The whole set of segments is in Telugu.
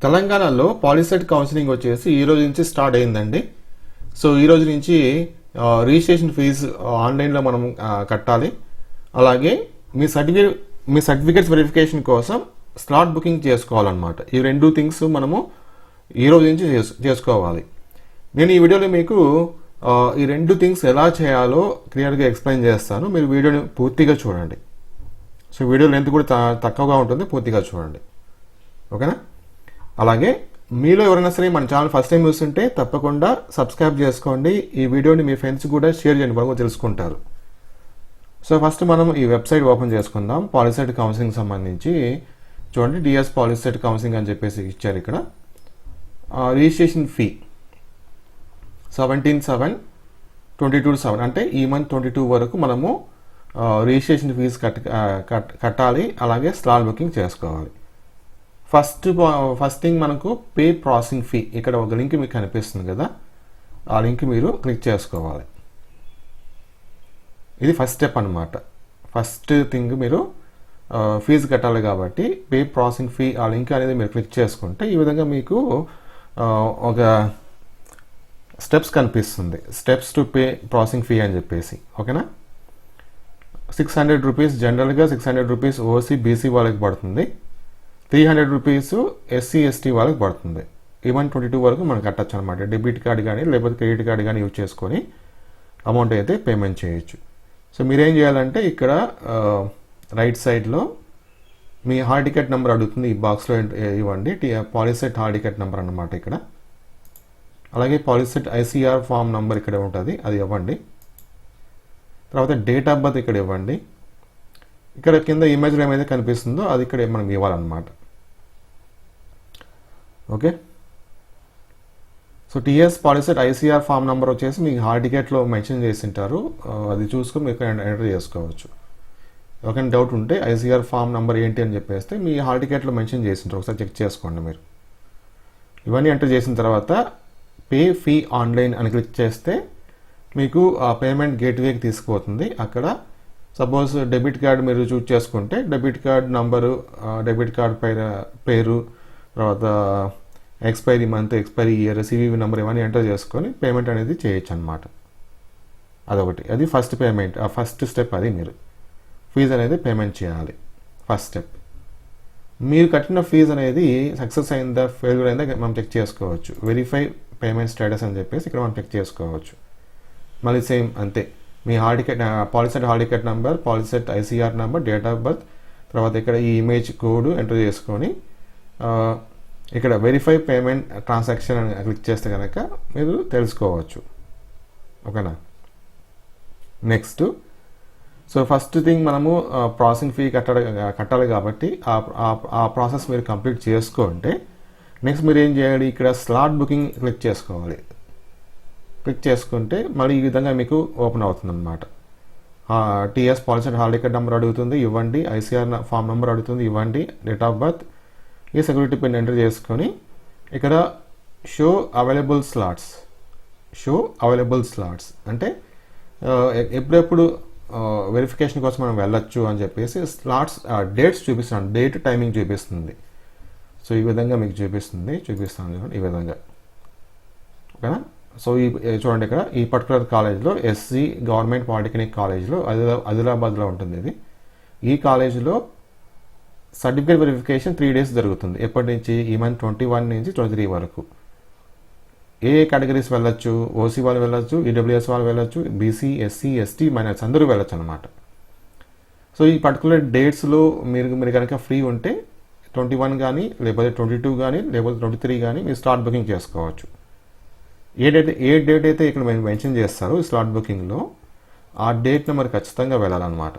తెలంగాణలో పాలిసెట్ కౌన్సిలింగ్ వచ్చేసి ఈ రోజు నుంచి స్టార్ట్ అయిందండి. సో ఈ రోజు నుంచి రిజిస్ట్రేషన్ ఫీజు ఆన్లైన్లో మనం కట్టాలి. అలాగే మీ సర్టిఫికేట్స్ వెరిఫికేషన్ కోసం స్లాట్ బుకింగ్ చేసుకోవాలన్నమాట. ఈ రెండు థింగ్స్ మనము ఈ రోజు నుంచి చేసుకోవాలి. నేను ఈ వీడియోలో మీకు ఈ రెండు థింగ్స్ ఎలా చేయాలో క్లియర్గా ఎక్స్ప్లెయిన్ చేస్తాను. మీరు వీడియోని పూర్తిగా చూడండి. సో వీడియో లెంత్ కూడా తక్కువగా ఉంటుంది, పూర్తిగా చూడండి. ఓకేనా? అలాగే మీలో ఎవరైనా సరే మన ఛానల్ ఫస్ట్ టైం చూస్తుంటే తప్పకుండా సబ్స్క్రైబ్ చేసుకోండి. ఈ వీడియోని మీ ఫ్రెండ్స్ కూడా షేర్ చేయండి, వాళ్ళు తెలుసుకుంటారు. సో ఫస్ట్ మనం ఈ వెబ్సైట్ ఓపెన్ చేసుకుందాం. పాలిసెట్ కౌన్సిలింగ్ సంబంధించి చూడండి, డిఎస్ పాలిసెట్ కౌన్సిలింగ్ అని చెప్పేసి ఇచ్చారు. ఇక్కడ రిజిస్ట్రేషన్ ఫీ 17/7/22 అంటే ఈ మంత్ 22 వరకు మనము రిజిస్ట్రేషన్ ఫీజు కట్టాలి. అలాగే స్లాట్ బుకింగ్ చేసుకోవాలి. ఫస్ట్ థింగ్ మనకు పే ప్రాసెసింగ్ ఫీ, ఇక్కడ ఒక లింక్ మీకు కనిపిస్తుంది కదా, ఆ లింక్ మీరు క్లిక్ చేసుకోవాలి. ఇది ఫస్ట్ స్టెప్ అనమాట. ఫస్ట్ థింగ్ మీరు ఫీజు కట్టాలి కాబట్టి పే ప్రాసెసింగ్ ఫీ, ఆ లింక్ అనేది మీరు క్లిక్ చేసుకుంటే ఈ విధంగా మీకు ఒక స్టెప్స్ కనిపిస్తుంది. Steps to pay processing fee అని చెప్పేసి. ఓకేనా? 600 రూపీస్ జనరల్గా, 600 రూపీస్ ఓసీ బీసీ వాళ్ళకి పడుతుంది, 300 రూపీస్ ఎస్సీ ఎస్టీ వాళ్ళకి పడుతుంది. ఈవెన్ 22 వరకు మనం కట్టచ్చు అనమాట. డెబిట్ కార్డ్ కానీ లేకపోతే క్రెడిట్ కార్డ్ కానీ యూజ్ చేసుకొని అమౌంట్ అయితే పేమెంట్ చేయొచ్చు. సో మీరేం చేయాలంటే ఇక్కడ రైట్ సైడ్లో మీ హాల్ టికెట్ నెంబర్ అడుగుతుంది, ఈ బాక్స్లో ఇవ్వండి. పాలిసెట్ హాల్ టికెట్ నెంబర్ అన్నమాట ఇక్కడ. అలాగే పాలిసెట్ ఐసీఆర్ ఫామ్ నెంబర్ ఇక్కడ ఉంటుంది, అది ఇవ్వండి. తర్వాత డేట్ ఆఫ్ బర్త్ ఇక్కడ ఇవ్వండి. ఇక్కడ కింద ఇమేజ్లో ఏమైతే కనిపిస్తుందో అది ఇక్కడ మనం ఇవ్వాలన్నమాట. Okay? So TS Polycet ICR form number వచ్చేసి మీకు హాల్ టికెట్లో మెన్షన్ చేసి ఉంటారు, అది చూసుకొని మీకు ఎంటర్ చేసుకోవచ్చు. ఎవరికైనా డౌట్ ఉంటే ఐసీఆర్ ఫామ్ నెంబర్ ఏంటి అని చెప్పేస్తే మీ హాల్ టికెట్లో మెన్షన్ చేసి ఉంటారు, ఒకసారి చెక్ చేసుకోండి మీరు. ఇవన్నీ ఎంటర్ చేసిన తర్వాత పే ఫీ ఆన్లైన్ అని క్లిక్ చేస్తే మీకు ఆ పేమెంట్ గేట్వేకి తీసుకుపోతుంది. అక్కడ సపోజ్ డెబిట్ కార్డ్ మీరు చూజ్ చేసుకుంటే debit card number, debit card పేరు, తర్వాత expiry month, expiry year, CVV number ఇవన్నీ ఎంటర్ చేసుకొని పేమెంట్ అనేది చేయొచ్చు అనమాట. అదొకటి, అది ఫస్ట్ పేమెంట్. ఆ ఫస్ట్ స్టెప్ అది మీరు ఫీజు అనేది పేమెంట్ చేయాలి. First step. మీరు కట్టిన ఫీజు అనేది సక్సెస్ అయిందా ఫెయిల్యూర్ అయిందా మనం చెక్ చేసుకోవచ్చు. వెరిఫై పేమెంట్ స్టేటస్ అని చెప్పేసి ఇక్కడ మనం చెక్ చేసుకోవచ్చు. మళ్ళీ సేమ్ అంతే, మీ hall ticket Polycet hall ticket number, Polycet ICR number, date of birth, తర్వాత ఇక్కడ ఈ ఇమేజ్ కోడ్ ఎంటర్ చేసుకొని ఇక్కడ వెరిఫై పేమెంట్ ట్రాన్సాక్షన్ అని క్లిక్ చేస్తే కనుక మీరు తెలుసుకోవచ్చు. ఓకేనా? నెక్స్ట్, సో ఫస్ట్ థింగ్ మనము ప్రాసెసింగ్ ఫీ కట్టాలి కాబట్టి ఆ ప్రాసెస్ మీరు కంప్లీట్ చేసుకుంటే నెక్స్ట్ మీరు ఏం చేయాలి, ఇక్కడ స్లాట్ బుకింగ్ క్లిక్ చేసుకోవాలి. క్లిక్ చేసుకుంటే మళ్ళీ ఈ విధంగా మీకు ఓపెన్ అవుతుంది అనమాట. TS POLYCET hall ticket number అడుగుతుంది, ఇవ్వండి. ఐసీఆర్ ఫామ్ నెంబర్ అడుగుతుంది, ఇవ్వండి. డేట్ ఆఫ్ బర్త్, ఈ సెక్యూరిటీ పిన్ ఎంటర్ చేసుకొని ఇక్కడ షో అవైలబుల్ స్లాట్స్ అంటే ఎప్పుడెప్పుడు వెరిఫికేషన్ కోసం మనం వెళ్ళొచ్చు అని చెప్పేసి స్లాట్స్ డేట్స్ చూపిస్తున్నాను, డేట్ టైమింగ్ చూపిస్తుంది. సో ఈ విధంగా మీకు చూపిస్తాను ఈ విధంగా. ఓకేనా? సో చూడండి, ఇక్కడ ఈ పర్టికులర్ కాలేజ్లో ఎస్సీ గవర్నమెంట్ పాలిటెక్నిక్ కాలేజ్లో ఆదిలాబాద్లో ఉంటుంది ఇది. ఈ కాలేజ్లో సర్టిఫికేట్ వెరిఫికేషన్ 3 days జరుగుతుంది. ఎప్పటి నుంచి? ఈ మంత్ 21 నుంచి 23 వరకు. ఏ కేటగిరీస్ వెళ్ళొచ్చు? ఓసీ వాళ్ళు వెళ్ళొచ్చు, ఈడబ్ల్యూఎస్ వాళ్ళు వెళ్ళొచ్చు, బీసీ, ఎస్సీ, ఎస్టీ, మైనర్స్ అందరూ వెళ్ళొచ్చు అనమాట. సో ఈ పర్టికులర్ డేట్స్లో మీరు కనుక ఫ్రీ ఉంటే 21 కానీ లేకపోతే 22 కానీ లేకపోతే 23 కానీ మీరు స్లాట్ బుకింగ్ చేసుకోవచ్చు. ఏ డేట్ అయితే ఇక్కడ మేము మెన్షన్ చేస్తారో ఈ స్లాట్ బుకింగ్లో ఆ డేట్ను మరి ఖచ్చితంగా వెళ్ళాలన్నమాట.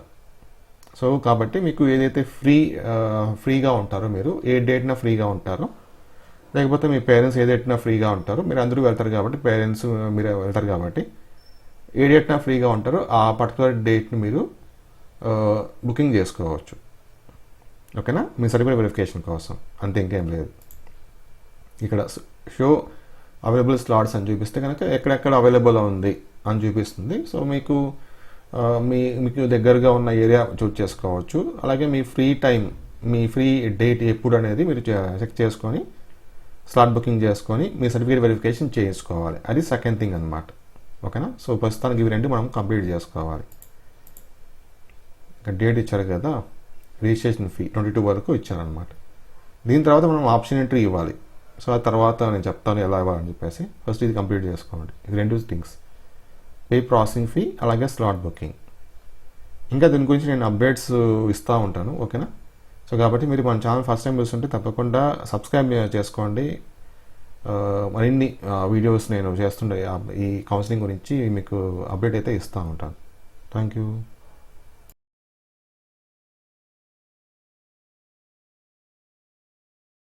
సో కాబట్టి మీకు ఏదైతే ఫ్రీగా ఉంటారో, మీరు ఏ డేట్న ఫ్రీగా ఉంటారో, లేకపోతే మీ పేరెంట్స్ ఏ డేట్న ఫ్రీగా ఉంటారో, మీరు అందరూ వెళ్తారు కాబట్టి పేరెంట్స్ మీరు వెళ్తారు కాబట్టి ఏ డేట్న ఫ్రీగా ఉంటారో ఆ పర్టికులర్ డేట్ని మీరు బుకింగ్ చేసుకోవచ్చు. ఓకేనా? మీ సర్టిఫికేట్ వెరిఫికేషన్ కోసం, అంతే, ఇంకేం లేదు. ఇక్కడ షో అవైలబుల్ స్లాట్స్ అని చూపిస్తే కనుక ఎక్కడెక్కడ అవైలబుల్ ఉంది అని చూపిస్తుంది. సో మీకు దగ్గరగా ఉన్న ఏరియా చూస్ చేసుకోవచ్చు. అలాగే మీ ఫ్రీ టైం, మీ ఫ్రీ డేట్ ఎప్పుడు అనేది మీరు చెక్ చేసుకొని స్లాట్ బుకింగ్ చేసుకొని మీ సర్టిఫికేట్ వెరిఫికేషన్ చేయించుకోవాలి. అది సెకండ్ థింగ్ అనమాట. ఓకేనా. సో ప్రస్తుతానికి ఇవి రెండు మనం కంప్లీట్ చేసుకోవాలి. ఇక డేట్ ఇచ్చారు కదా, రిజిస్ట్రేషన్ ఫీ 22 వరకు ఇచ్చారనమాట. దీని తర్వాత మనం ఆప్షన్ ఎంట్రీ ఇవ్వాలి. సో ఆ తర్వాత నేను చెప్తాను ఎలా ఇవ్వాలని చెప్పేసి. ఫస్ట్ ఇది కంప్లీట్ చేసుకోండి. ఇది రెండు థింగ్స్, పే ప్రాసెసింగ్ ఫీ అలాగే స్లాట్ బుకింగ్. ఇంకా దీని గురించి నేను అప్డేట్స్ ఇస్తూ ఉంటాను. ఓకేనా. సో కాబట్టి మీరు మన ఛానల్ ఫస్ట్ టైం చూస్తుంటే తప్పకుండా సబ్స్క్రైబ్ చేసుకోండి. మరిన్ని వీడియోస్ నేను చేస్తుండే ఈ కౌన్సిలింగ్ గురించి మీకు అప్డేట్ అయితే ఇస్తూ ఉంటాను. Thank you.